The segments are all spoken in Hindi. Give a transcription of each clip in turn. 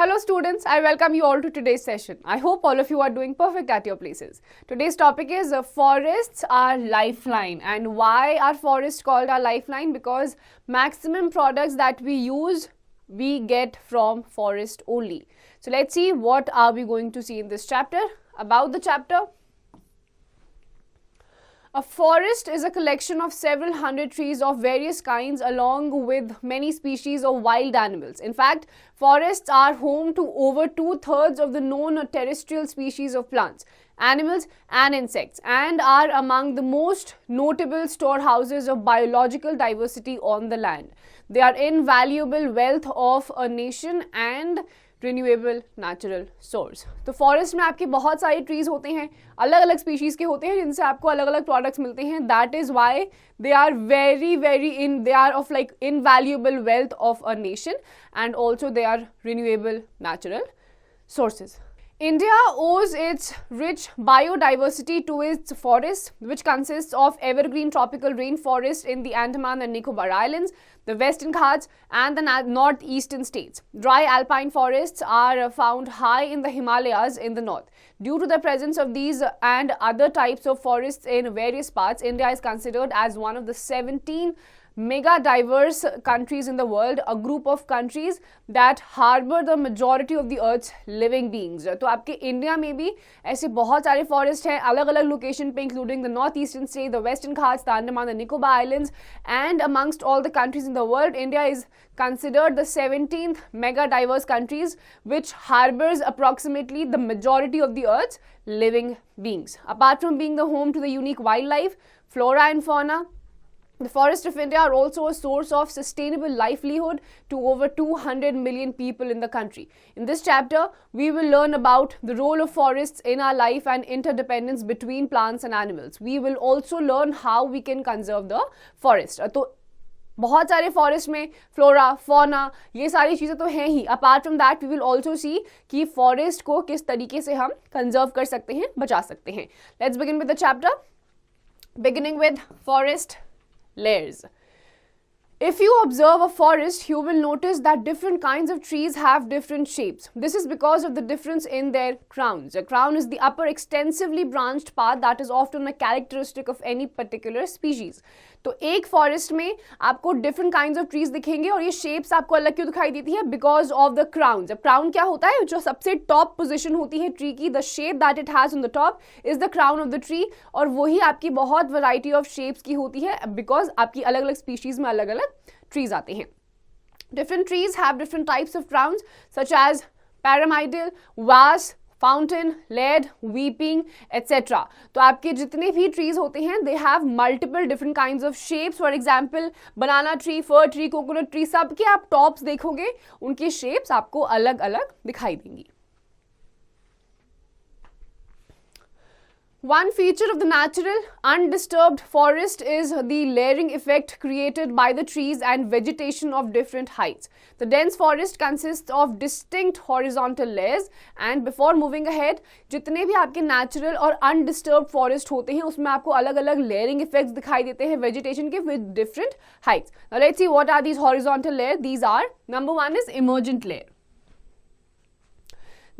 Hello students, I welcome you all to today's session. I hope all of you are doing perfect at your places. Today's topic is forests are lifeline. And why are forests called our lifeline? Because maximum products that we use, we get from forest only. So let's see what are we going to see in this chapter. About the chapter. A forest is a collection of several hundred trees of various kinds along with many species of wild animals. In fact, forests are home to over 2/3 of the known terrestrial species of plants, animals and insects, and are among the most notable storehouses of biological diversity on the land. They are invaluable wealth of a nation and renewable natural source. तो फॉरेस्ट में आपके बहुत सारे ट्रीज होते हैं, अलग अलग स्पीशीज के होते हैं, जिनसे आपको अलग अलग प्रोडक्ट्स मिलते हैं. That is why they are they are of like invaluable wealth of a nation and also they are renewable natural sources. India owes its rich biodiversity to its forests, which consists of evergreen tropical rainforest in the Andaman and Nicobar Islands, the Western Ghats and the northeastern states. Dry alpine forests are found high in the Himalayas in the north. Due to the presence of these and other types of forests in various parts, India is considered as one of the 17 mega diverse countries in the world, a group of countries that harbor the majority of the earth's living beings. तो आपके इंडिया में भी ऐसे बहुत सारे फॉरेस्ट हैं अलग अलग लोकेशन पे, including the north eastern state, the western Ghats, the Andaman and Nicobar islands, and amongst all the countries in the world, India is considered the 17th mega diverse countries which harbors approximately the majority of the earth's living beings. Apart from being the home to the unique wildlife, flora and fauna, the forests of India are also a source of sustainable livelihood to over 200 million people in the country. In this chapter, we will learn about the role of forests in our life and interdependence between plants and animals. We will also learn how we can conserve the forest. तो बहुत सारे फॉरेस्ट में फ्लोरा फौना ये सारी चीज़ें तो हैं ही. Apart from that we will also see कि फॉरेस्ट को किस तरीके से हम कंजर्व कर सकते हैं, बचा सकते हैं. Let's begin with the chapter, beginning with forest layers. If you observe a forest, you will notice that different kinds of trees have different shapes. This is because of the difference in their crowns. A crown is the upper extensively branched part that is often a characteristic of any particular species. तो एक फॉरेस्ट में आपको डिफरेंट काइंड्स ऑफ ट्रीज दिखेंगे और ये शेप्स आपको अलग क्यों दिखाई देती है? Because of the crown. जब क्राउन क्या होता है, जो सबसे टॉप पोजीशन होती है ट्री की, the shape that it has on the top is the crown of the tree, और वही आपकी बहुत वैरायटी ऑफ शेप्स की होती है बिकॉज आपकी अलग अलग स्पीशीज में अलग अलग ट्रीज आते हैं. Different trees have different types of crowns such as pyramidal, vase, fountain, lead, weeping etcetera. तो आपके जितने भी ट्रीज होते हैं they have multiple different kinds of shapes. For example banana tree, for tree, coconut tree, सबके आप टॉप्स देखोगे उनके शेप्स आपको अलग अलग दिखाई देंगी. One feature of the natural, undisturbed forest is the layering effect created by the trees and vegetation of different heights. The dense forest consists of distinct horizontal layers, and before moving ahead, जितने भी आपके natural और undisturbed forest होते हैं उसमें आपको अलग अलग layering effects दिखाई देते हैं vegetation के with different heights. Now let's see what are these horizontal layers. These are, number one is emergent layer.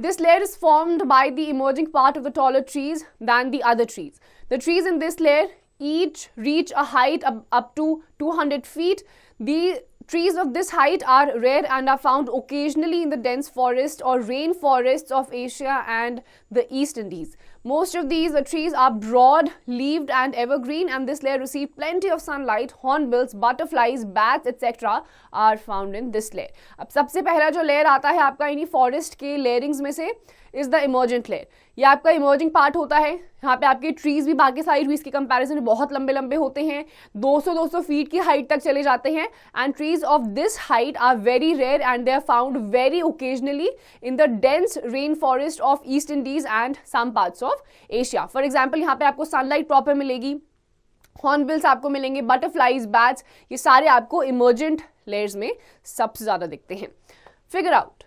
This layer is formed by the emerging part of the taller trees than the other trees. The trees in this layer each reach a height up to 200 feet. The trees of this height are rare and are found occasionally in the dense forest or rainforests of Asia and the East Indies. Most of these trees are broad-leaved and evergreen, and this layer receives plenty of sunlight. Hornbills, butterflies, bats, etc. are found in this layer. अब सबसे पहला जो लेयर आता है आपका इन्हीं फॉरेस्ट के लेयरिंग्स में से इज द इमर्जेंट लेयर. ये आपका इमर्जिंग पार्ट होता है. यहाँ पे आपके ट्रीज भी बाकी सारी ट्रीज के कंपैरिजन में बहुत लंबे लंबे होते हैं, 200-200 फीट की हाइट तक चले जाते हैं. And trees of this height are very rare and they are found very occasionally in the dense rain forest of East Indies and some parts of Asia. For example यहाँ पे आपको सनलाइट प्रॉपर मिलेगी, हॉर्नबिल्स आपको मिलेंगे, बटरफ्लाइज, बैट्स, ये सारे आपको इमर्जेंट लेयर्स में सबसे ज्यादा दिखते हैं. Figure out,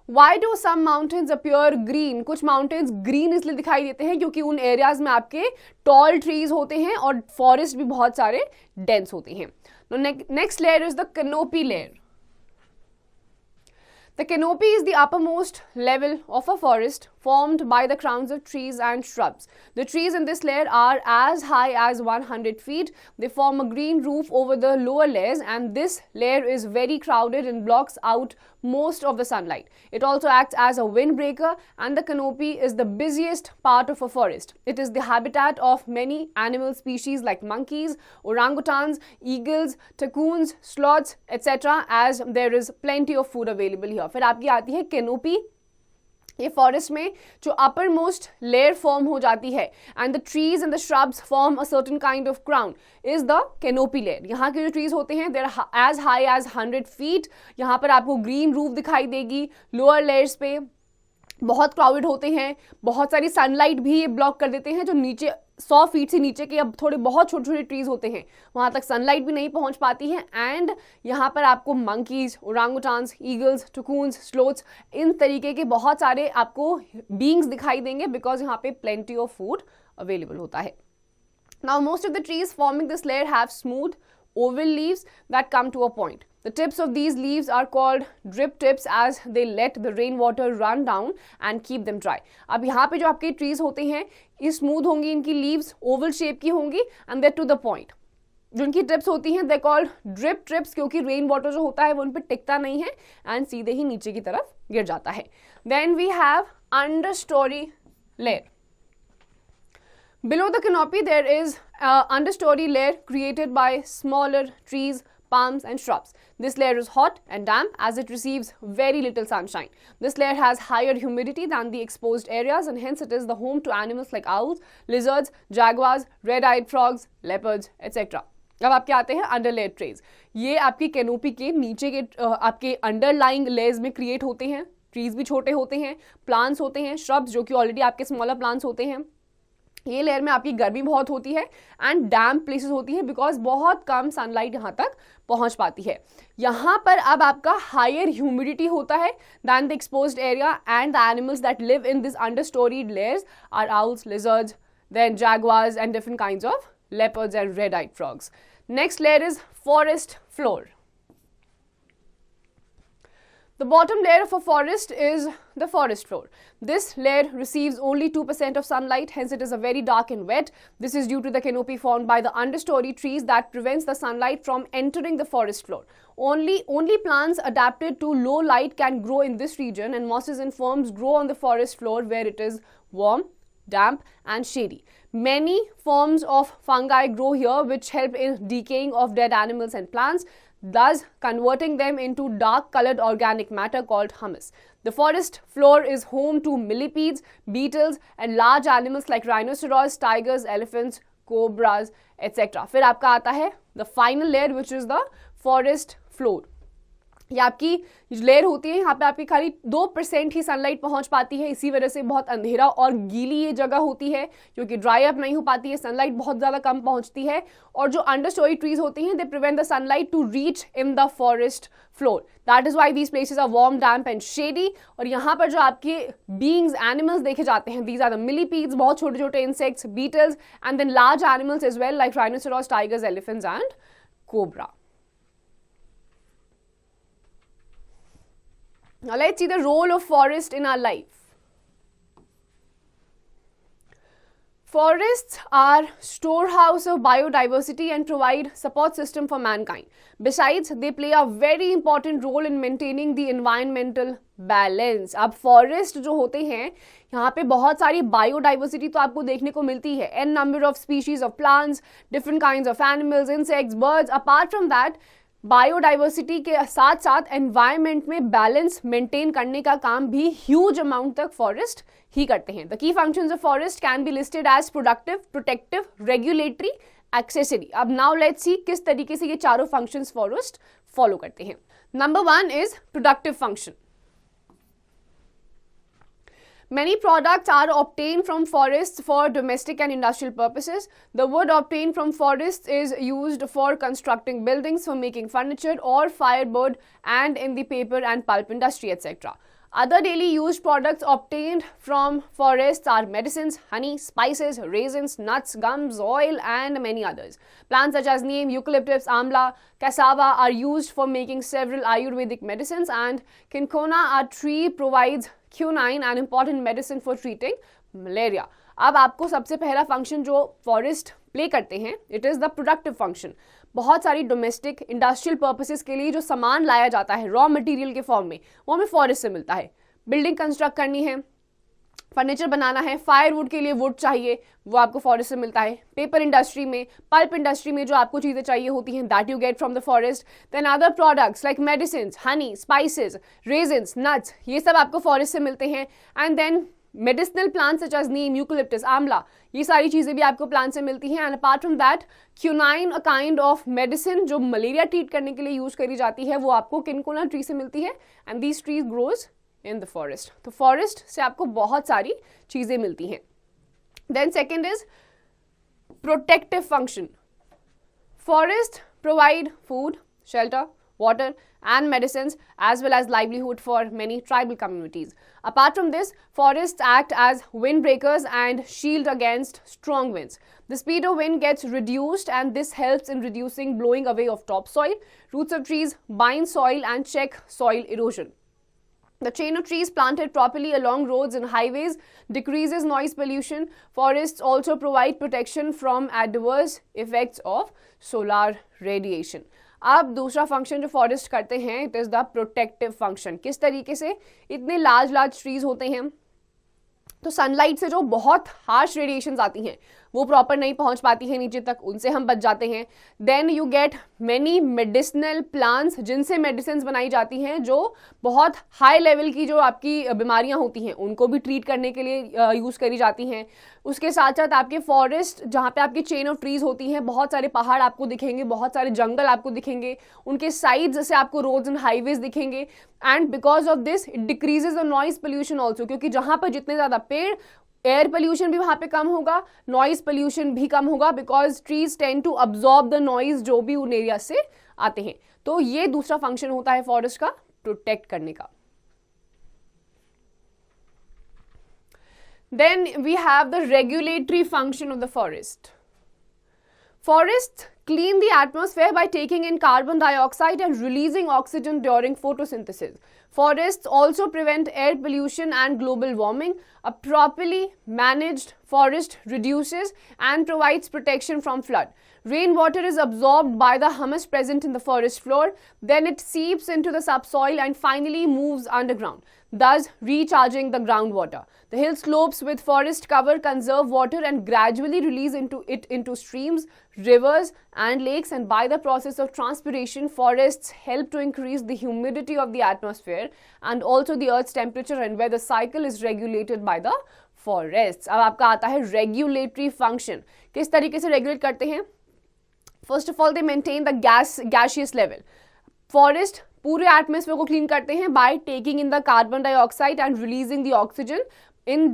Why do some mountains appear green? कुछ माउंटेन्स ग्रीन इसलिए दिखाई देते हैं क्योंकि उन एरियाज में आपके टॉल ट्रीज होते हैं और फॉरेस्ट भी बहुत सारे डेंस होते हैं. Next layer is the canopy layer. The canopy is the uppermost level of a forest formed by the crowns of trees and shrubs. The trees in this layer are as high as 100 feet. They form a green roof over the lower layers, and this layer is very crowded and blocks out most of the sunlight. It also acts as a windbreaker, and the canopy is the busiest part of a forest. It is the habitat of many animal species like monkeys, orangutans, eagles, tacoons, sloths, etc., as there is plenty of food available here. फिर आपकी आती है कैनोपी. ये फॉरेस्ट में जो अपर मोस्ट लेयर फॉर्म हो जाती है and the trees and the shrubs form a certain kind of crown is the canopy layer. यहाँ के जो ट्रीज होते हैं देर एज हाई एज 100 फीट. यहाँ पर आपको ग्रीन रूफ दिखाई देगी. लोअर लेयर्स पे बहुत क्राउडेड होते हैं, बहुत सारी सनलाइट भी ये ब्लॉक कर देते हैं. जो नीचे 100 फीट से नीचे के अब थोड़े बहुत छोटे छोटे ट्रीज होते हैं वहाँ तक सनलाइट भी नहीं पहुँच पाती है. एंड यहाँ पर आपको मंकीज, ओरांगुटान्स, ईगल्स, टुकून्स, स्लोथ्स, इन तरीके के बहुत सारे आपको बींग्स दिखाई देंगे बिकॉज यहाँ पे प्लेंटी ऑफ फूड अवेलेबल होता है. Now most of the trees forming this layer have smooth oval leaves that come to a point. The tips of these leaves are called drip tips as they let the rainwater run down and keep them dry. अब यहाँ पे जो आपके trees होते हैं ये smooth होंगी, इनकी leaves oval shape की होंगी and they're to the point. जो इनकी टिप्स होती हैं they're called drip tips क्योंकि रेन वाटर जो होता है वो उन पर टिकता नहीं है एंड सीधे ही नीचे की तरफ गिर जाता है. Then we have understory layer. Below the canopy, there is an understory layer created by smaller trees, palms and shrubs. This layer is hot and damp as it receives very little sunshine. This layer has higher humidity than the exposed areas and hence it is the home to animals like owls, lizards, jaguars, red-eyed frogs, leopards, etc. अब आपके आते हैं अंडरलेयर ट्रेज. ये आपकी कैनोपी के नीचे के आपके अंडरलाइंग लेयर्स में क्रिएट होते हैं. ट्रीज भी छोटे होते हैं, प्लांट्स होते हैं, श्रब्स जो कि ऑलरेडी आपके स्मॉलर प्लांट्स होते हैं. ये लेयर में आपकी गर्मी बहुत होती है एंड डैम्प प्लेसेस होती है बिकॉज बहुत कम सनलाइट यहाँ तक पहुँच पाती है. यहाँ पर अब आपका हायर ह्यूमिडिटी होता है than the exposed area and the animals that live in this understoried layers are owls, lizards, then jaguars and different kinds of leopards and red-eyed frogs. Next layer is forest floor. The bottom layer of a forest is the forest floor. This layer receives only 2% of sunlight, hence it is a very dark and wet. This is due to the canopy formed by the understory trees that prevents the sunlight from entering the forest floor. Only plants adapted to low light can grow in this region, and mosses and ferns grow on the forest floor where it is warm, damp and shady. Many forms of fungi grow here which help in decaying of dead animals and plants, thus converting them into dark colored organic matter called humus. The forest floor is home to millipedes, beetles and large animals like rhinoceros, tigers, elephants, cobras, etc. फिर आपका आता है the final layer which is the forest floor. ये आपकी लेयर होती है, यहाँ पे आपकी खाली 2% ही सनलाइट पहुँच पाती है, इसी वजह से बहुत अंधेरा और गीली ये जगह होती है क्योंकि ड्राई अप नहीं हो पाती है, सनलाइट बहुत ज़्यादा कम पहुँचती है. और जो अंडरस्टोरी ट्रीज होती हैं they prevent the sunlight to reach in the forest floor. That is why these places are warm, damp and shady. और यहाँ पर जो आपके बींग्स, एनिमल्स देखे जाते हैं दीज आर द मिलीपीड्स, बहुत छोटे छोटे insects, beetles and then large animals as well like rhinoceros, tigers, elephants and cobra. Now let's see the role of forest in our life. Forests are storehouse of biodiversity and provide support system for mankind. Besides, they play a very important role in maintaining the environmental balance. अब forest जो होते हैं यहाँ पे बहुत सारी biodiversity तो आपको देखने को मिलती है. N number of species of plants, different kinds of animals, insects, birds. Apart from that, biodiversity के साथ साथ एनवायरनमेंट में बैलेंस मेंटेन करने का काम भी ह्यूज अमाउंट तक फॉरेस्ट ही करते हैं. The key functions of forest can be listed as productive, protective, regulatory, accessory. अब नाउ लेट्स सी किस तरीके से ये चारों फंक्शंस फॉरेस्ट फॉलो करते हैं. Number 1 is productive function. Many products are obtained from forests for domestic and industrial purposes. The wood obtained from forests is used for constructing buildings, for making furniture or firewood, and in the paper and pulp industry, etc. Other daily used products obtained from forests are medicines, honey, spices, raisins, nuts, gums, oil, and many others. Plants such as neem, eucalyptus, amla, cassava are used for making several Ayurvedic medicines, and cinchona, a tree, provides quinine, an important medicine for treating malaria. अब आपको सबसे पहला फंक्शन जो फॉरेस्ट प्ले करते हैं, it is the productive function. बहुत सारी डोमेस्टिक इंडस्ट्रियल पर्पसेस के लिए जो सामान लाया जाता है रॉ मटेरियल के फॉर्म में, वो हमें फॉरेस्ट से मिलता है. बिल्डिंग कंस्ट्रक्ट करनी है, फर्नीचर बनाना है, फायरवुड के लिए वुड चाहिए, वो आपको फॉरेस्ट से मिलता है. पेपर इंडस्ट्री में, पल्प इंडस्ट्री में जो आपको चीज़ें चाहिए होती हैं, that you get from the forest. Then other products like medicine, honey, spices, resins, nuts, ये सब आपको फॉरेस्ट से मिलते हैं. And then medicinal plants such as neem, eucalyptus, amla, ये सारी चीज़ें भी आपको प्लांट से मिलती हैं. And apart from that quinine, a kind of medicine जो मलेरिया ट्रीट करने के लिए यूज करी जाती है, वो आपको किनकोना ट्री से मिलती है. And these trees grows in the forest. तो फॉरेस्ट से आपको बहुत सारी चीज़ें मिलती हैं. Then second is protective function. Forest provide food, shelter, water and medicines as well as livelihood for many tribal communities. Apart from this, forests act as windbreakers and shield against strong winds. The speed of wind gets reduced and this helps in reducing blowing away of topsoil. Roots of trees bind soil and check soil erosion. The chain of trees planted properly along roads and highways decreases noise pollution. Forests also provide protection from adverse effects of solar radiation. अब दूसरा फंक्शन जो फॉरेस्ट करते हैं, it is the protective function. किस तरीके से? इतने लार्ज ट्रीज होते हैं तो सनलाइट से जो बहुत हार्श रेडिएशंस आती हैं वो प्रॉपर नहीं पहुंच पाती है नीचे तक, उनसे हम बच जाते हैं. Then you get many medicinal plants जिनसे मेडिसिन बनाई जाती हैं, जो बहुत हाई लेवल की जो आपकी बीमारियां होती हैं उनको भी ट्रीट करने के लिए यूज़ करी जाती हैं. उसके साथ साथ आपके फॉरेस्ट जहाँ पे आपकी चेन ऑफ ट्रीज होती हैं, बहुत सारे पहाड़ आपको दिखेंगे, बहुत सारे जंगल आपको दिखेंगे, उनके साइड्स से आपको रोड्स एंड हाईवेज दिखेंगे. And because of this it decreases the noise pollution also, क्योंकि जहाँ पर जितने ज़्यादा पेड़, एयर पोल्यूशन भी वहाँ पे कम होगा, नॉइज पोल्यूशन भी कम होगा, because trees tend to absorb the noise जो भी उन एरिया से आते हैं. तो ये दूसरा फंक्शन होता है फॉरेस्ट का, प्रोटेक्ट करने का. Then we have the regulatory function of the forest. Forests clean the atmosphere by taking in carbon dioxide and releasing oxygen during photosynthesis. Forests also prevent air pollution and global warming. A properly managed forest reduces and provides protection from flood. Rainwater is absorbed by the humus present in the forest floor. Then it seeps into the subsoil and finally moves underground, thus recharging the groundwater. The hill slopes with forest cover conserve water and gradually release into streams, rivers and lakes, and by the process of transpiration, forests help to increase the humidity of the atmosphere and also the earth's temperature, and where the cycle is regulated by the forests. अब आपका आता है regulatory function. किस तरीके से regulate करते हैं? First of all, they maintain the gaseous level. Forest पूरे एटमॉस्फेयर को क्लीन करते हैं by taking in the carbon dioxide and releasing the oxygen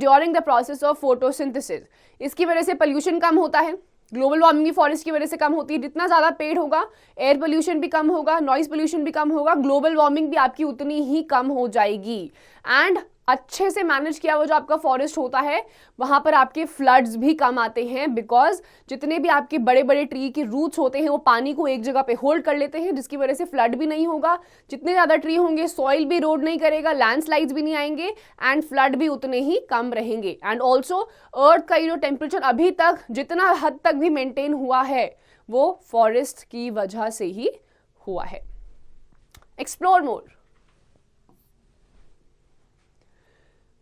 during the process of photosynthesis. इसकी वजह से पोल्यूशन कम होता है, ग्लोबल वार्मिंग भी फॉरेस्ट की वजह से कम होती है. जितना ज़्यादा पेड़ होगा, एयर पोल्यूशन भी कम होगा, नॉइज पोल्यूशन भी कम होगा, ग्लोबल वार्मिंग भी आपकी उतनी ही कम हो जाएगी. एंड अच्छे से मैनेज किया हुआ जो आपका फॉरेस्ट होता है, वहाँ पर आपके फ्लड्स भी कम आते हैं, बिकॉज जितने भी आपके बड़े बड़े ट्री के रूट्स होते हैं वो पानी को एक जगह पे होल्ड कर लेते हैं, जिसकी वजह से फ्लड भी नहीं होगा. जितने ज़्यादा ट्री होंगे, सॉइल भी रोड नहीं करेगा, लैंडस्लाइड्स भी नहीं आएंगे एंड फ्लड भी उतने ही कम रहेंगे. एंड ऑल्सो अर्थ का जो टेम्परेचर अभी तक जितना हद तक भी मेंटेन हुआ है वो फॉरेस्ट की वजह से ही हुआ है. Explore more.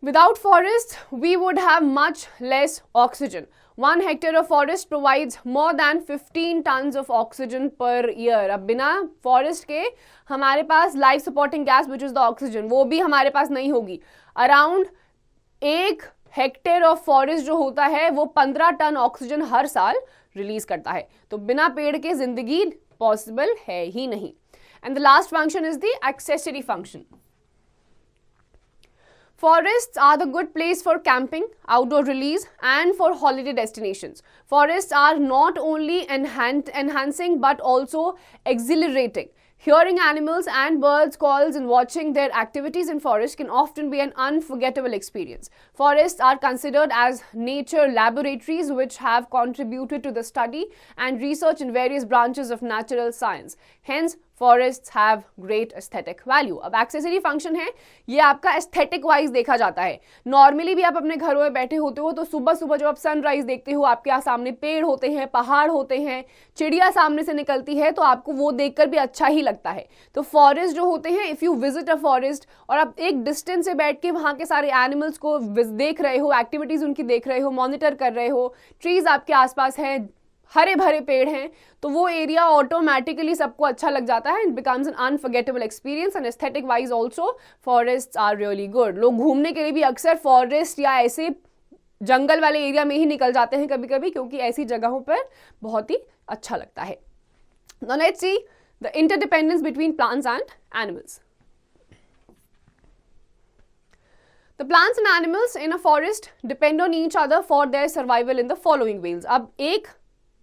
Without forests, we would have much less oxygen. 1 hectare of forest provides more than 15 tons of oxygen per year. अब बिना forest के हमारे पास life supporting gas which is the oxygen, वो भी हमारे पास नहीं होगी. Around 1 हेक्टेयर ऑफ फॉरेस्ट जो होता है वो 15 टन ऑक्सीजन हर साल रिलीज करता है. तो बिना पेड़ के जिंदगी पॉसिबल है ही नहीं. And the last function is the accessory function. Forests are the good place for camping, outdoor release and for holiday destinations. Forests are not only enhancing but also exhilarating. Hearing animals and birds' calls and watching their activities in forest can often be an unforgettable experience. Forests are considered as nature laboratories which have contributed to the study and research in various branches of natural science. Hence, forest have great aesthetic value. अब एक्सेसरी फंक्शन है, ये आपका एस्थेटिक वाइज देखा जाता है. नॉर्मली भी आप अपने घरों में बैठे होते हो तो सुबह सुबह जब आप सनराइज देखते हो, आपके यहाँ सामने पेड़ होते हैं, पहाड़ होते हैं, चिड़िया सामने से निकलती है, तो आपको वो देखकर भी अच्छा ही लगता है. तो फॉरेस्ट जो होते हैं, if you visit a forest और आप एक डिस्टेंस से बैठ के वहाँ के सारे एनिमल्स को देख रहे हो, एक्टिविटीज उनकी देख रहे हो, मॉनिटर कर रहे हो, ट्रीज आपके आसपास हैं, हरे भरे पेड़ हैं, तो वो एरिया ऑटोमेटिकली सबको अच्छा लग जाता है. It becomes an unforgettable experience and aesthetic wise also forest are really good. लोग घूमने के लिए भी अक्सर फॉरेस्ट या ऐसे जंगल वाले एरिया में ही निकल जाते हैं कभी कभी, क्योंकि ऐसी जगहों पर बहुत ही अच्छा लगता है. Now let's see the interdependence between plants and animals. The plants and animals in a forest depend on each other for their survival in the following ways. अब एक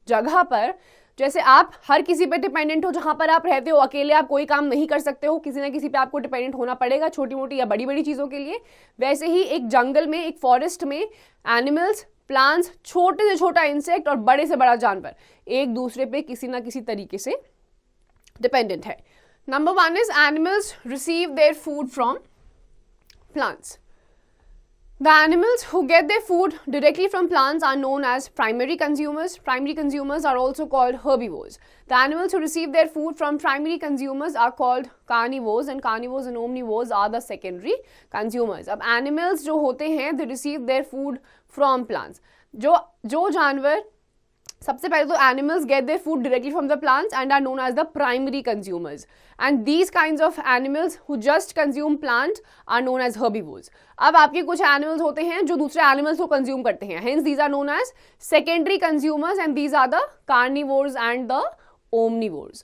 जगह पर जैसे आप हर किसी पे डिपेंडेंट हो, जहां पर आप रहते हो, अकेले आप कोई काम नहीं कर सकते हो, किसी ना किसी पे आपको डिपेंडेंट होना पड़ेगा, छोटी मोटी या बड़ी बड़ी चीज़ों के लिए. वैसे ही एक जंगल में, एक फॉरेस्ट में एनिमल्स, प्लांट्स, छोटे से छोटा इंसेक्ट और बड़े से बड़ा जानवर एक दूसरे पे किसी ना किसी तरीके से डिपेंडेंट है. Number 1 is animals receive their food from plants. The animals who get their food directly from plants are known as primary consumers. Primary consumers are also called herbivores. The animals who receive their food from primary consumers are called carnivores, and carnivores and omnivores are the secondary consumers. अब animals जो होते हैं, they receive their food from plants. जो जानवर, सबसे पहले तो animals get their food directly from the plants and are known as the primary consumers, and these kinds of animals who just consume plant are known as herbivores. अब आपके कुछ एनिमल्स होते हैं जो दूसरे एनिमल्स को कंज्यूम करते हैं, hence these are known as secondary consumers, and these are the carnivores and the omnivores.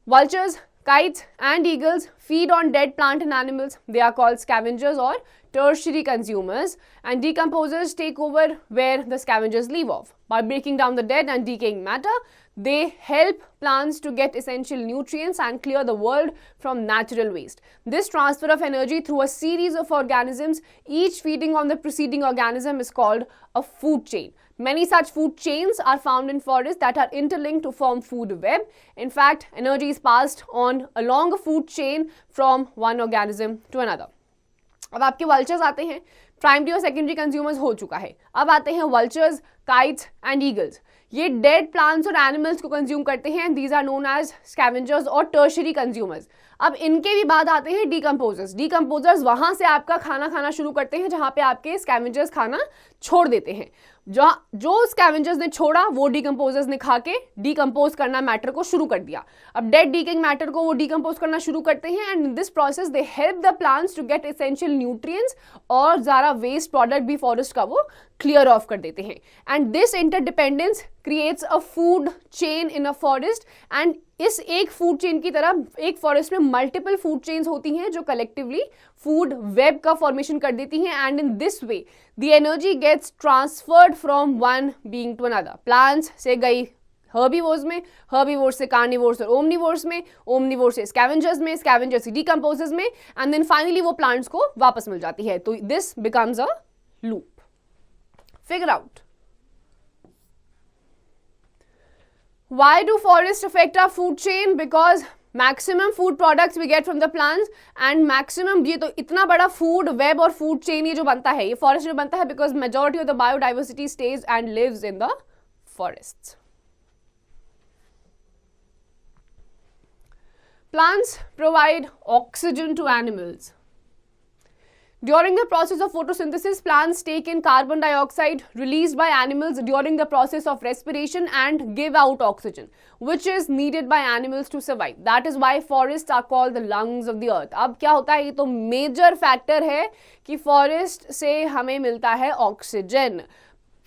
Vultures, kites and eagles feed on dead plant and animals. They are called scavengers or tertiary consumers, and decomposers take over where the scavengers leave off. By breaking down the dead and decaying matter, they help plants to get essential nutrients and clear the world from natural waste. This transfer of energy through a series of organisms, each feeding on the preceding organism, is called a food chain. Many such food chains are found in forests that are interlinked to form food web. In fact, energy is passed on along a food chain from one organism to another. अब आपके वल्चर्स आते हैं, प्राइमरी और सेकेंडरी कंज्यूमर्स हो चुका है. अब आते हैं वल्चर्स, काइट्स एंड ईगल्स. ये डेड प्लांट्स और एनिमल्स को कंज्यूम करते हैं. These are known as scavengers और टर्शरी कंज्यूमर्स. अब इनके भी बाद आते हैं डीकम्पोजर्स. डीकम्पोजर्स वहां से आपका खाना खाना शुरू करते हैं जहां पे आपके स्कैवेंजर्स खाना छोड़ देते हैं. जो स्कैवेंजर्स ने छोड़ा वो डीकम्पोजर्स ने खा के डीकम्पोज करना मैटर को शुरू कर दिया. अब डेड डीकेइंग मैटर को वो डीकम्पोज करना शुरू करते हैं, and in this process they help the plants to get essential nutrients, और ज़्यादा वेस्ट प्रोडक्ट भी फॉरेस्ट का वो क्लियर ऑफ कर देते हैं. And this interdependence creates a food chain in a forest, and इस एक फूड चेन की तरह एक फॉरेस्ट में मल्टीपल फूड चेन्स होती हैं जो कलेक्टिवली फूड वेब का फॉर्मेशन कर देती हैं, and in this way the energy gets transferred from one being to another. Plants से गई हर्बीवोर्स में, हर्बीवोर्स से कार्निवोर्स और ओमनिवोर्स में, ओमनिवोर्स से स्कैवेंजर्स में, स्कैवेंजर्स से डीकम्पोजर्स में, एंड देन फाइनली वो प्लांट्स को वापस मिल जाती है. तो this becomes a loop. Figure out. Why do forests affect our food chain? Because maximum food products we get from the plants, and maximum ये तो इतना बड़ा food web और food chain ये जो बनता है, ये forest में बनता है because majority of the biodiversity stays and lives in the forests. Plants provide oxygen to animals. During the process of photosynthesis, plants take in carbon dioxide released by animals during the process of respiration and give out oxygen, which is needed by animals to survive. That is why forests are called the lungs of the earth. अब क्या होता है, ये तो मेजर फैक्टर है कि फॉरेस्ट से हमें मिलता है ऑक्सीजन.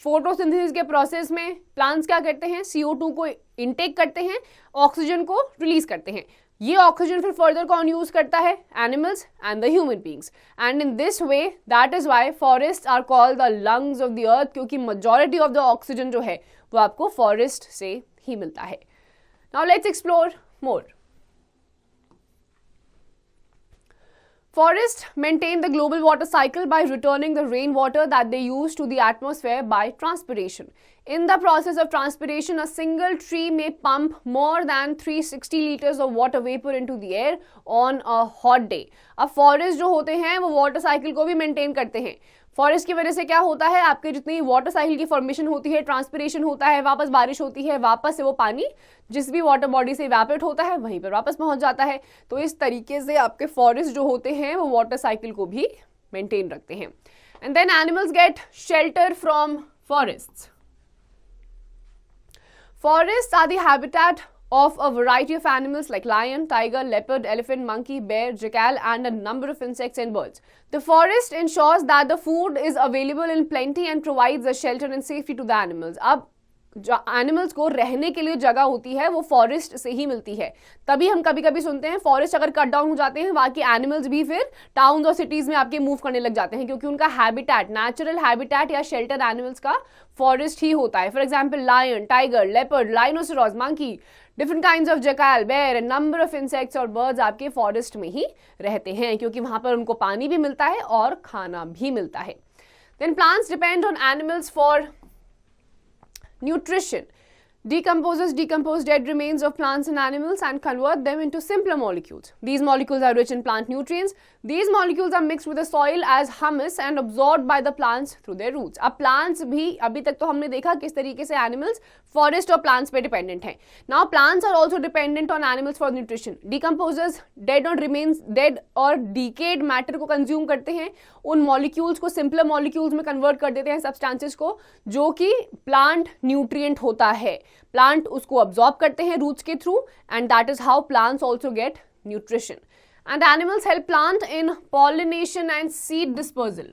फोटोसिंथेसिस के प्रोसेस में प्लांट्स क्या करते हैं, CO2 को इनटेक करते हैं, ऑक्सीजन को रिलीज करते हैं. ये ऑक्सीजन फिर फर्दर कौन यूज करता है, animals and the human beings. And in this way that is why forest are called the lungs of the earth, क्योंकि मेजॉरिटी ऑफ द ऑक्सीजन जो है वो आपको फॉरेस्ट से ही मिलता है. Now let's explore more. Forests maintain the global water cycle by returning the rainwater that they use to the atmosphere by transpiration. In the process of transpiration, a single tree may pump more than 360 liters of water vapor into the air on a hot day. अब फॉरेस्ट जो होते हैं वो वाटर साइकिल को भी मेंटेन करते हैं. फॉरेस्ट की वजह से क्या होता है, आपके जितनी वाटर साइकिल की फॉर्मेशन होती है, ट्रांसपिरेशन होता है, वापस बारिश होती है, वापस से वो पानी जिस भी वाटर बॉडी से इवेपोरेट होता है वहीं पर वापस पहुंच जाता है. तो इस तरीके से आपके फॉरेस्ट जो होते हैं वो वाटर साइकिल को भी मेंटेन रखते हैं. And then animals get shelter from forests. Forests are the habitat of a variety of animals like lion, tiger, leopard, elephant, monkey, bear, jackal, and a number of insects and birds. The forest ensures that the food is available in plenty and provides a shelter and safety to the animals. अब जो एनिमल्स को रहने के लिए जगह होती है वो फॉरेस्ट से ही मिलती है. तभी हम कभी कभी सुनते हैं फॉरेस्ट अगर कट डाउन हो जाते हैं बाकी एनिमल्स भी फिर टाउन्स और सिटीज में आपके मूव करने लग जाते हैं, क्योंकि उनका हैबिटेट, नेचुरल हैबिटेट या शेल्टर एनिमल्स का फॉरेस्ट ही होता है. For example lion, tiger, leopard, rhinoceros, monkey, different kinds of jackal, bear, number of insects और बर्ड्स आपके फॉरेस्ट में ही रहते हैं, क्योंकि वहां पर उनको पानी भी मिलता है और खाना भी मिलता है. Then plants depend on animals for nutrition. Decomposers decompose dead remains of plants and animals and convert them into simpler molecules. These molecules are rich in plant nutrients. These molecules are mixed with the soil as humus and absorbed by the plants through their roots. अब plants भी, अभी तक तो हमने देखा किस तरीके से animals forest और plants पे dependent हैं. Now plants are also dependent on animals for nutrition. Decomposers dead और decayed matter को consume करते हैं, उन molecules को simpler molecules में convert कर देते हैं, substances को, जो कि plant nutrient होता है. Plant उसको absorb करते हैं roots के through, and that is how plants also get nutrition. And animals help plant in pollination and seed dispersal.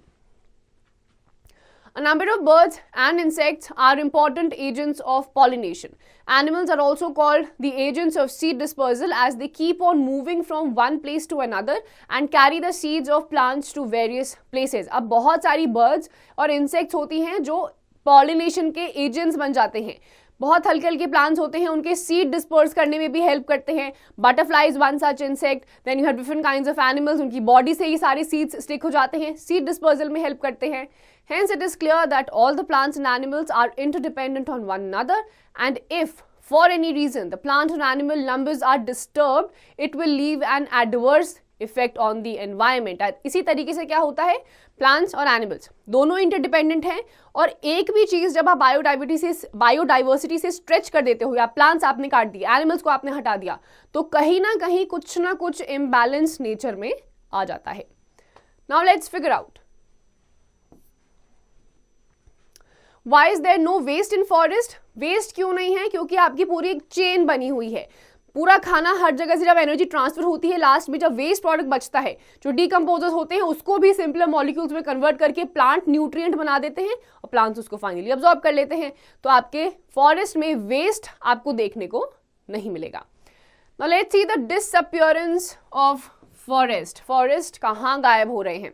A number of birds and insects are important agents of pollination. Animals are also called the agents of seed dispersal as they keep on moving from one place to another and carry the seeds of plants to various places. अब बहुत सारी birds और insects होती हैं जो pollination के agents बन जाते हैं. बहुत हल्के हल्के प्लांट्स होते हैं, उनके सीड डिस्पर्स करने में भी हेल्प करते हैं. Butterflies one such insect. Then you have different kinds of animals, उनकी बॉडी से ये सारे सीड्स स्टिक हो जाते हैं, सीड डिस्पर्सल में हेल्प करते हैं. Hence it is clear that all the plants and animals are interdependent on one another, and if for any reason the plant and animal numbers are disturbed, it will leave an adverse effect on the environment. इसी तरीके से क्या होता है, प्लांट्स और एनिमल्स दोनों इंटरडिपेंडेंट हैं, और एक भी चीज जब आप बायोडाइवर्सिटी से स्ट्रेच कर देते हो, या प्लांट्स आपने काट दिया, एनिमल्स को आपने हटा दिया, तो कहीं ना कुछ इम्बैलेंस नेचर में आ जाता है. Now let's figure out why is there no waste in forest. Waste क्यों नहीं है, क्योंकि आपकी पूरी एक चेन बनी हुई है. पूरा खाना हर जगह से जब एनर्जी ट्रांसफर होती है, लास्ट में जब वेस्ट प्रोडक्ट बचता है, जो डीकम्पोजर्स होते हैं, उसको भी सिंपलर मॉलिक्यूल्स में कन्वर्ट करके प्लांट न्यूट्रिएंट बना देते हैं और प्लांट्स उसको फाइनली अब्सॉर्ब कर लेते हैं. तो आपके फॉरेस्ट में वेस्ट आपको देखने को नहीं मिलेगा. Now let's see the disappearance of forest. Forest कहाँ गायब हो रहे हैं.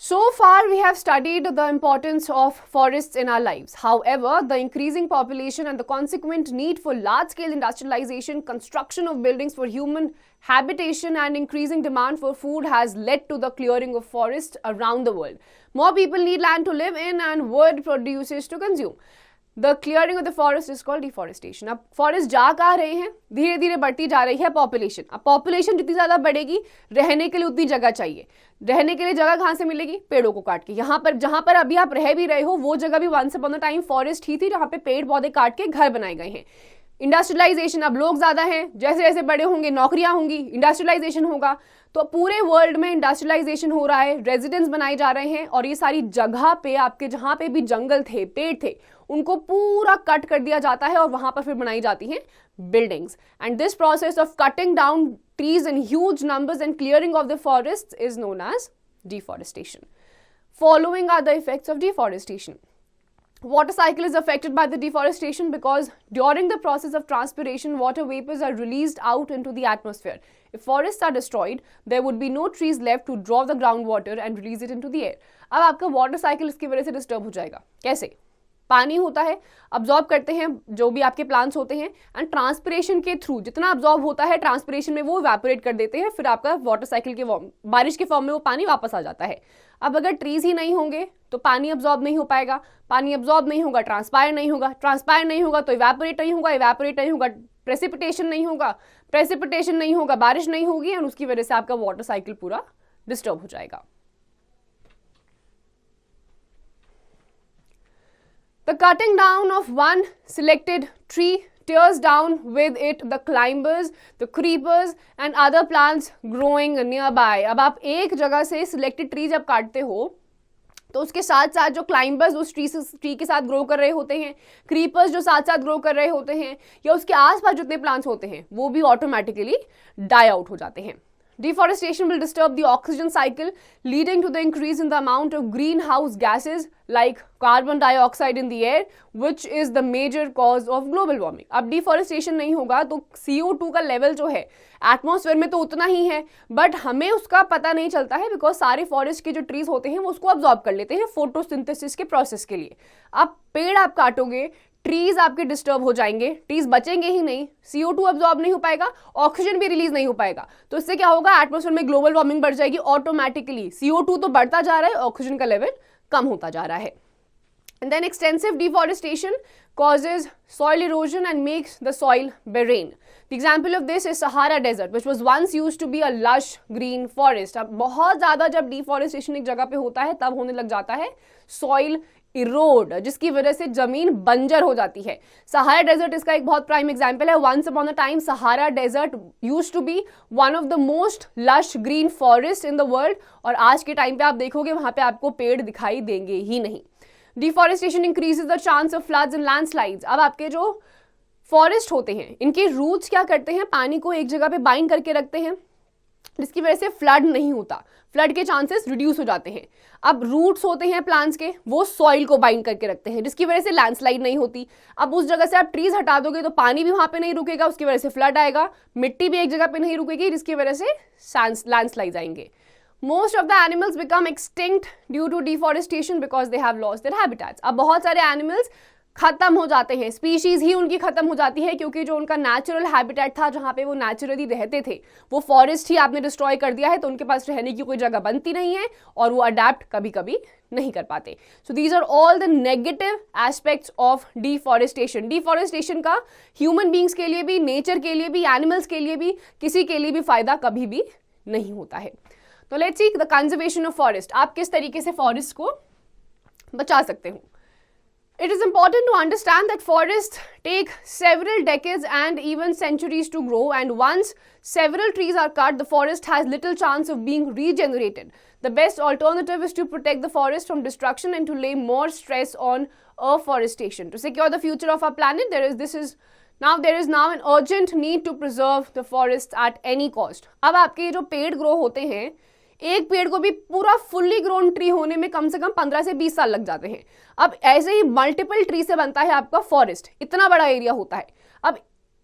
So far we have studied the importance of forests in our lives. However, the increasing population and the consequent need for large-scale industrialization, construction of buildings for human habitation and increasing demand for food has led to the clearing of forests around the world. More people need land to live in and wood produces to consume. The clearing of the forest is called deforestation. अब फॉरेस्ट जा कहाँ रहे हैं, धीरे धीरे बढ़ती जा रही है पॉपुलेशन. अब पॉपुलेशन जितनी ज्यादा बढ़ेगी, रहने के लिए उतनी जगह चाहिए. रहने के लिए जगह कहाँ से मिलेगी, पेड़ों को काट के. यहाँ पर जहां पर अभी आप रह भी रहे हो, वो जगह भी once upon a time forest ही थी, जहाँ पे पेड़ पौधे काट के घर बनाए गए हैं. इंडस्ट्रियलाइजेशन, अब लोग ज्यादा हैं, जैसे जैसे बड़े होंगे नौकरियां होंगी, इंडस्ट्रियलाइजेशन होगा, तो पूरे वर्ल्ड में इंडस्ट्रियलाइजेशन हो रहा है, रेजिडेंस बनाए जा रहे हैं, और ये सारी जगह पे आपके जहां पे भी जंगल थे, पेड़ थे, उनको पूरा कट कर दिया जाता है और वहां पर फिर बनाई जाती हैं buildings. And this process of cutting down trees in huge numbers and clearing of the forest is known as deforestation. Following are the effects of deforestation. Water cycle is affected by the deforestation because during the process of transpiration, water vapors are released out into the atmosphere. If forests are destroyed, there would be no trees left to draw the groundwater and release it into the air. अब आपका water cycle इसकी वजह से disturb हो जाएगा. कैसे? पानी होता है, अब्जॉर्ब करते हैं जो भी आपके प्लांट्स होते हैं, एंड ट्रांसपिरेशन के थ्रू जितना अब्जॉर्ब होता है ट्रांसपिरेशन में वो इवेपोरेट कर देते हैं, फिर आपका वाटर साइकिल के बारिश के फॉर्म में वो पानी वापस आ जाता है। अब अगर ट्रीज ही नहीं होंगे तो पानी अब्जॉर्ब नहीं हो पाएगा, पानी अब्जॉर्ब नहीं होगा, ट्रांसपायर नहीं होगा, ट्रांसपायर नहीं होगा तो इवेपोरेट नहीं होगा, इवेपोरेट नहीं होगा, प्रेसिपिटेशन नहीं होगा, प्रेसिपिटेशन नहीं होगा, बारिश नहीं होगी, और उसकी वजह से आपका वाटर साइकिल पूरा डिस्टर्ब हो जाएगा। The cutting down of one selected tree tears down with it the climbers, the creepers and other plants growing nearby. अब आप एक जगह से सिलेक्टेड ट्री जब काटते हो तो उसके साथ साथ जो क्लाइंबर्स उस ट्री के साथ ग्रो कर रहे होते हैं, क्रीपर्स जो साथ साथ ग्रो कर रहे होते हैं, या उसके आसपास जितने प्लांट्स होते हैं वो भी ऑटोमेटिकली डाई आउट हो जाते हैं। Deforestation will disturb the oxygen cycle, leading to the increase in the amount of greenhouse gases like carbon dioxide in the air, which is the major cause of global warming. अब deforestation नहीं होगा तो CO2 का लेवल जो है एटमॉस्फेयर में तो उतना ही है, बट हमें उसका पता नहीं चलता है बिकॉज सारे फॉरेस्ट के जो ट्रीज होते हैं वो उसको अब्जॉर्ब कर लेते हैं फोटोसिंथेसिस के प्रोसेस के लिए। अब पेड़ आप काटोगे, ट्रीज आपके डिस्टर्ब हो जाएंगे, ट्रीज बचेंगे ही नहीं, CO2 अब्जॉर्ब नहीं हो पाएगा, ऑक्सीजन भी रिलीज नहीं हो पाएगा, तो इससे क्या होगा, एटमॉस्फेयर में ग्लोबल वार्मिंग बढ़ जाएगी ऑटोमेटिकली। CO2 तो बढ़ता जा रहा है, ऑक्सीजन का लेवल कम होता जा रहा है। And then extensive deforestation causes soil erosion and makes the soil barren. The example of this is Sahara Desert, which was once used to be a lush green forest. अब बहुत ज़्यादा जब deforestation एक जगह पे होता है तब होने लग जाता है soil erode, जिसकी वजह से जमीन बंजर हो जाती है। सहारा डेजर्ट इसका एक बहुत प्राइम एग्जाम्पल है। Once upon a time Sahara desert used to be one of the most lush green forest in the world, और आज के टाइम पे आप देखोगे वहां पे आपको पेड़ दिखाई देंगे ही नहीं। Deforestation increases the chance of floods and landslides. अब आपके जो फॉरेस्ट होते हैं इनके रूट्स क्या करते हैं, पानी को एक जगह पे बाइंड करके रखते हैं, जिसकी वजह से फ्लड नहीं होता, फ्लड के चांसेस रिड्यूस हो जाते हैं। अब रूट्स होते हैं प्लांट्स के, वो सॉइल को बाइंड करके रखते हैं, जिसकी वजह से लैंडस्लाइड नहीं होती। अब उस जगह से आप ट्रीज हटा दोगे तो पानी भी वहां पे नहीं रुकेगा, उसकी वजह से फ्लड आएगा, मिट्टी भी एक जगह पे नहीं रुकेगी, जिसकी वजह से लैंडस्लाइड आएंगे। Most of the animals become extinct due to deforestation because they have lost their habitats. अब बहुत सारे animals खत्म हो जाते हैं, स्पीशीज ही उनकी खत्म हो जाती है, क्योंकि जो उनका नेचुरल हैबिटेट था जहां पे वो नेचुरली रहते थे वो फॉरेस्ट ही आपने डिस्ट्रॉय कर दिया है, तो उनके पास रहने की कोई जगह बनती नहीं है और वो अडेप्ट कभी कभी नहीं कर पाते। So these are all the negative aspects of deforestation. Deforestation का ह्यूमन बींग्स के लिए भी, नेचर के लिए भी, एनिमल्स के लिए भी, किसी के लिए भी फायदा कभी भी नहीं होता है। तो let's see the conservation of forest. आप किस तरीके से फॉरेस्ट को बचा सकते हो। It is important to understand that forests take several decades and even centuries to grow, and once several trees are cut, the forest has little chance of being regenerated. The best alternative is to protect the forest from destruction and to lay more stress on afforestation. To secure the future of our planet, there is now an urgent need to preserve the forests at any cost. अब आपके ये जो पेड़ ग्रो होते हैं, एक पेड़ को भी पूरा फुल्ली ग्रोन ट्री होने में कम से कम 15 से 20 साल लग जाते हैं। अब ऐसे ही मल्टीपल ट्री से बनता है आपका फॉरेस्ट, इतना बड़ा एरिया होता है। अब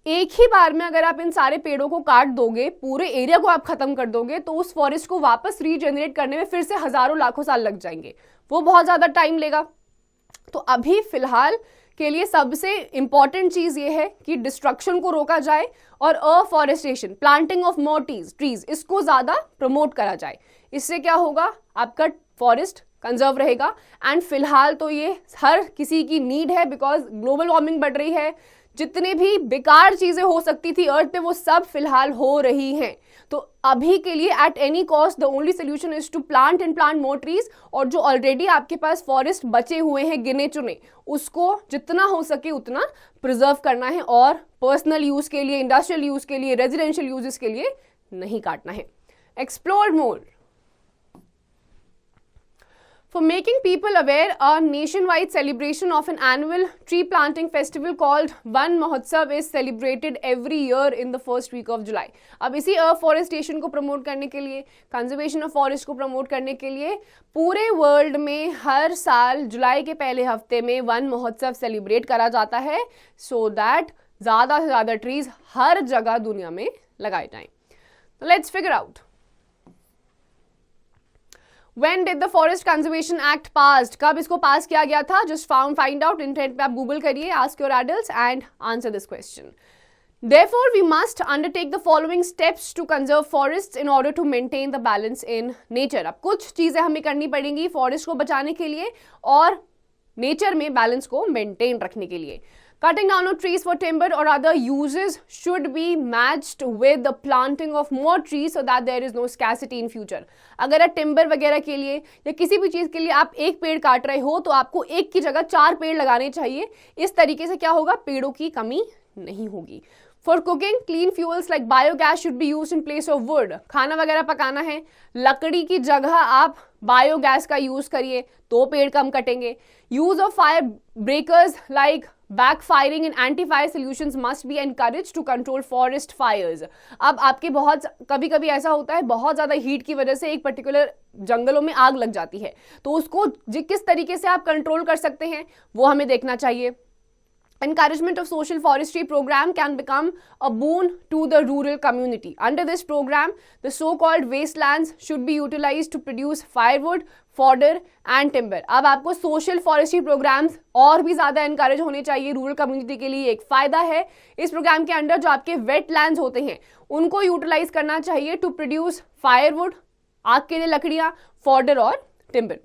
एक ही बार में अगर आप इन सारे पेड़ों को काट दोगे, पूरे एरिया को आप खत्म कर दोगे, तो उस फॉरेस्ट को वापस रीजनरेट करने में फिर से हजारों लाखों साल लग जाएंगे, वो बहुत ज्यादा टाइम लेगा। तो अभी फिलहाल के लिए सबसे इंपॉर्टेंट चीज ये है कि डिस्ट्रक्शन को रोका जाए और afforestation, planting of more trees, इसको ज्यादा प्रमोट करा जाए। इससे क्या होगा, आपका फॉरेस्ट कंजर्व रहेगा। एंड फिलहाल तो ये हर किसी की नीड है, बिकॉज ग्लोबल वार्मिंग बढ़ रही है, जितने भी बेकार चीजें हो सकती थी अर्थ पे वो सब फिलहाल हो रही हैं। तो अभी के लिए at any cost the only solution is to plant more trees, और जो ऑलरेडी आपके पास फॉरेस्ट बचे हुए हैं गिने चुने, उसको जितना हो सके उतना प्रिजर्व करना है, और पर्सनल यूज के लिए, इंडस्ट्रियल यूज के लिए, रेजिडेंशियल यूजेस के लिए नहीं काटना है। Explore more. For making people aware, a nationwide celebration of an annual tree planting festival called Van Mahotsav is celebrated every year in the first week of July. अब इसी अफॉरेस्टेशन को प्रमोट करने के लिए, कंजर्वेशन ऑफ फॉरेस्ट को प्रमोट करने के लिए पूरे वर्ल्ड में हर साल जुलाई के पहले हफ्ते में वन महोत्सव सेलिब्रेट करा जाता है, सो दैट ज़्यादा से ज़्यादा ट्रीज हर जगह दुनिया में लगाए जाएं। तो let's figure out. When did the Forest Conservation Act passed? कब इसको पास किया गया था? Just find out. इंटरनेट पे आप गूगल करिए, ask your adults and answer this question. Therefore, we must undertake the following steps to conserve forests in order to maintain the balance in nature. अब कुछ चीजें हमें करनी पड़ेंगी फॉरेस्ट को बचाने के लिए और नेचर में बैलेंस को मेंटेन रखने के लिए. Cutting down of trees for timber or other uses should be matched with the planting of more trees so that there is no scarcity in future. अगर आप टिम्बर वगैरह के लिए या किसी भी चीज़ के लिए आप एक पेड़ काट रहे हो तो आपको एक की जगह 4 पेड़ लगाने चाहिए. इस तरीके से क्या होगा, पेड़ों की कमी नहीं होगी. For cooking, clean fuels like biogas should be used in place of wood. खाना वगैरह पकाना है, लकड़ी की जगह आप बायोगैस का यूज करिए तो पेड़ कम कटेंगे. Use of fire breakers like backfiring and anti-fire solutions must be encouraged to control forest fires. अब आपके बहुत कभी कभी ऐसा होता है, बहुत ज़्यादा हीट की वजह से एक पर्टिकुलर जंगलों में आग लग जाती है, तो उसको किस तरीके से आप कंट्रोल कर सकते हैं वो हमें देखना चाहिए. Encouragement of social forestry program can become a boon to the rural community. Under this program, the so-called wastelands should be utilized to produce firewood, fodder and timber. अब आपको social forestry programs और भी ज़्यादा encourage होने चाहिए rural community के लिए. एक फ़ायदा है इस प्रोग्राम के अंदर जो आपके wetlands होते हैं उनको utilize करना चाहिए to produce firewood, आग के लिए लकड़ियाँ, fodder और timber.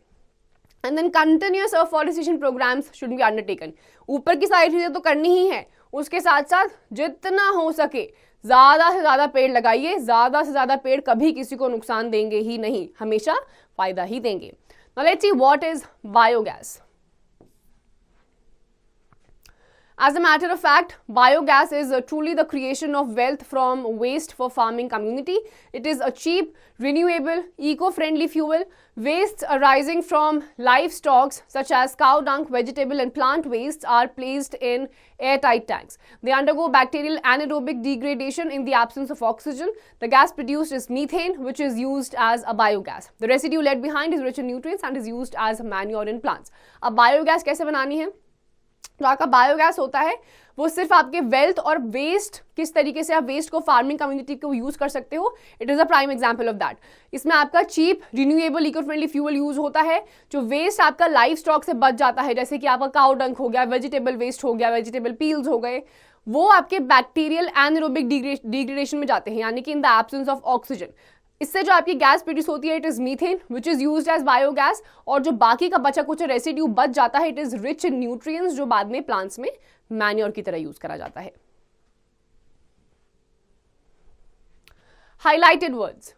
And then continuous afforestation programs should be undertaken. ऊपर की सारी चीज़ें तो करनी ही है, उसके साथ साथ जितना हो सके ज़्यादा से ज़्यादा पेड़ लगाइए. ज़्यादा से ज़्यादा पेड़ कभी किसी को नुकसान देंगे ही नहीं, हमेशा फ़ायदा ही देंगे. Now let's see what is biogas. As a matter of fact, biogas is truly the creation of wealth from waste for farming community. It is a cheap, renewable, eco-friendly fuel. Wastes arising from livestock such as cow dung, vegetable and plant wastes are placed in airtight tanks. They undergo bacterial anaerobic degradation in the absence of oxygen. The gas produced is methane, which is used as a biogas. The residue left behind is rich in nutrients and is used as manure in plants. अब बायोगैस कैसे बनानी है? जो आपका बायोगैस होता है वो सिर्फ आपके वेल्थ और वेस्ट, किस तरीके से आप वेस्ट को फार्मिंग कम्युनिटी को यूज कर सकते हो, it is a prime example of that. इसमें आपका cheap, renewable, eco friendly fuel use होता है. जो वेस्ट आपका लाइफ स्टॉक से बच जाता है, जैसे कि आपका काउ डंक हो गया, वेजिटेबल वेस्ट हो गया, वेजिटेबल पील्स हो गए, वो आपके बैक्टीरियल एनारोबिक डिग्रेडेशन में जाते हैं, यानी कि in the absence of oxygen. इससे जो आपकी गैस प्रोड्यूस होती है it is methane which is used as biogas. और जो बाकी का बचा कुछ रेसिड्यू बच जाता है it is rich in nutrients, जो बाद में प्लांट्स में मैन्योर की तरह यूज करा जाता है. Highlighted words.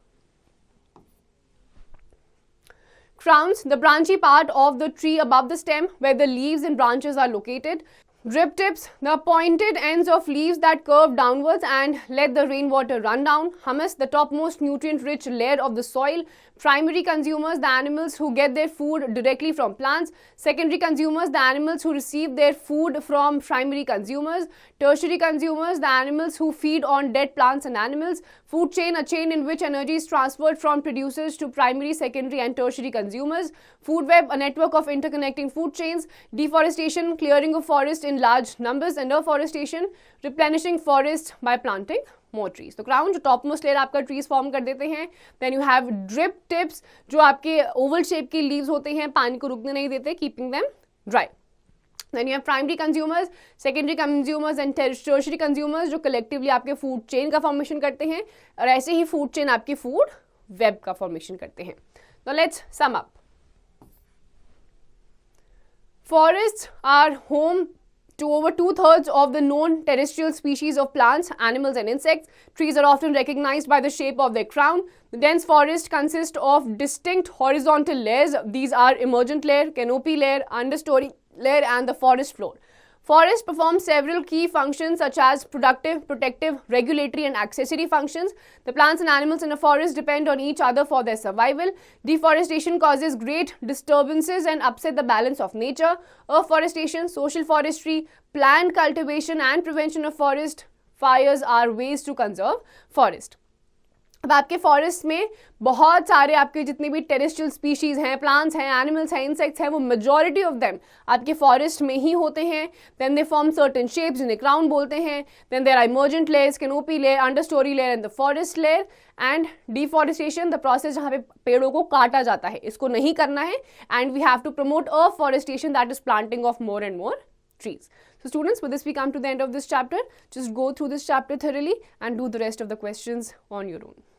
Crowns, the branchy part of the tree above the stem where the leaves and branches are located. Drip tips, the pointed ends of leaves that curve downwards and let the rainwater run down. Humus, the topmost nutrient-rich layer of the soil. Primary consumers, the animals who get their food directly from plants. Secondary consumers, the animals who receive their food from primary consumers. Tertiary consumers, the animals who feed on dead plants and animals. Food chain, a chain in which energy is transferred from producers to primary, secondary and tertiary consumers. Food web, a network of interconnecting food chains. Deforestation, clearing of forest in large numbers. And afforestation, replenishing forests by planting more trees. तो क्राउन जो टॉप मोस्ट लेयर आपका ट्रीज फॉर्म कर देते हैं. Then you have drip tips जो आपके ओवल शेप के लीव्स होते हैं, पानी को रुकने नहीं देते, keeping them dry. Then you have primary consumers, secondary consumers and tertiary consumers जो collectively आपके food chain का formation करते हैं, और ऐसे ही food chain आपकी food web का formation करते हैं. Now let's sum up. Forests are home to over 2/3 of the known terrestrial species of plants, animals and insects. Trees are often recognized by the shape of their crown. The dense forest consists of distinct horizontal layers. These are emergent layer, canopy layer, understory layer and the forest floor. Forests perform several key functions such as productive, protective, regulatory and accessory functions. The plants and animals in a forest depend on each other for their survival. Deforestation causes great disturbances and upset the balance of nature. Afforestation, social forestry, plant cultivation and prevention of forest fires are ways to conserve forest. अब आपके फॉरेस्ट में बहुत सारे आपके जितने भी टेरेस्ट्रियल स्पीशीज हैं, प्लांट्स हैं, एनिमल्स हैं, इंसेक्ट्स हैं, वो मेजॉरिटी ऑफ देम आपके फॉरेस्ट में ही होते हैं. Then they form certain shapes जिन्हें क्राउन बोलते हैं. Then there are emergent layers, canopy layer, under story layer and the forest layer. And deforestation, the process जहाँ पे पेड़ों को काटा जाता है, इसको नहीं करना है. And we have to promote afforestation, that is planting of more and more trees. So students, with this we come to the end of this chapter. Just go through this chapter thoroughly and do the rest of the questions on your own.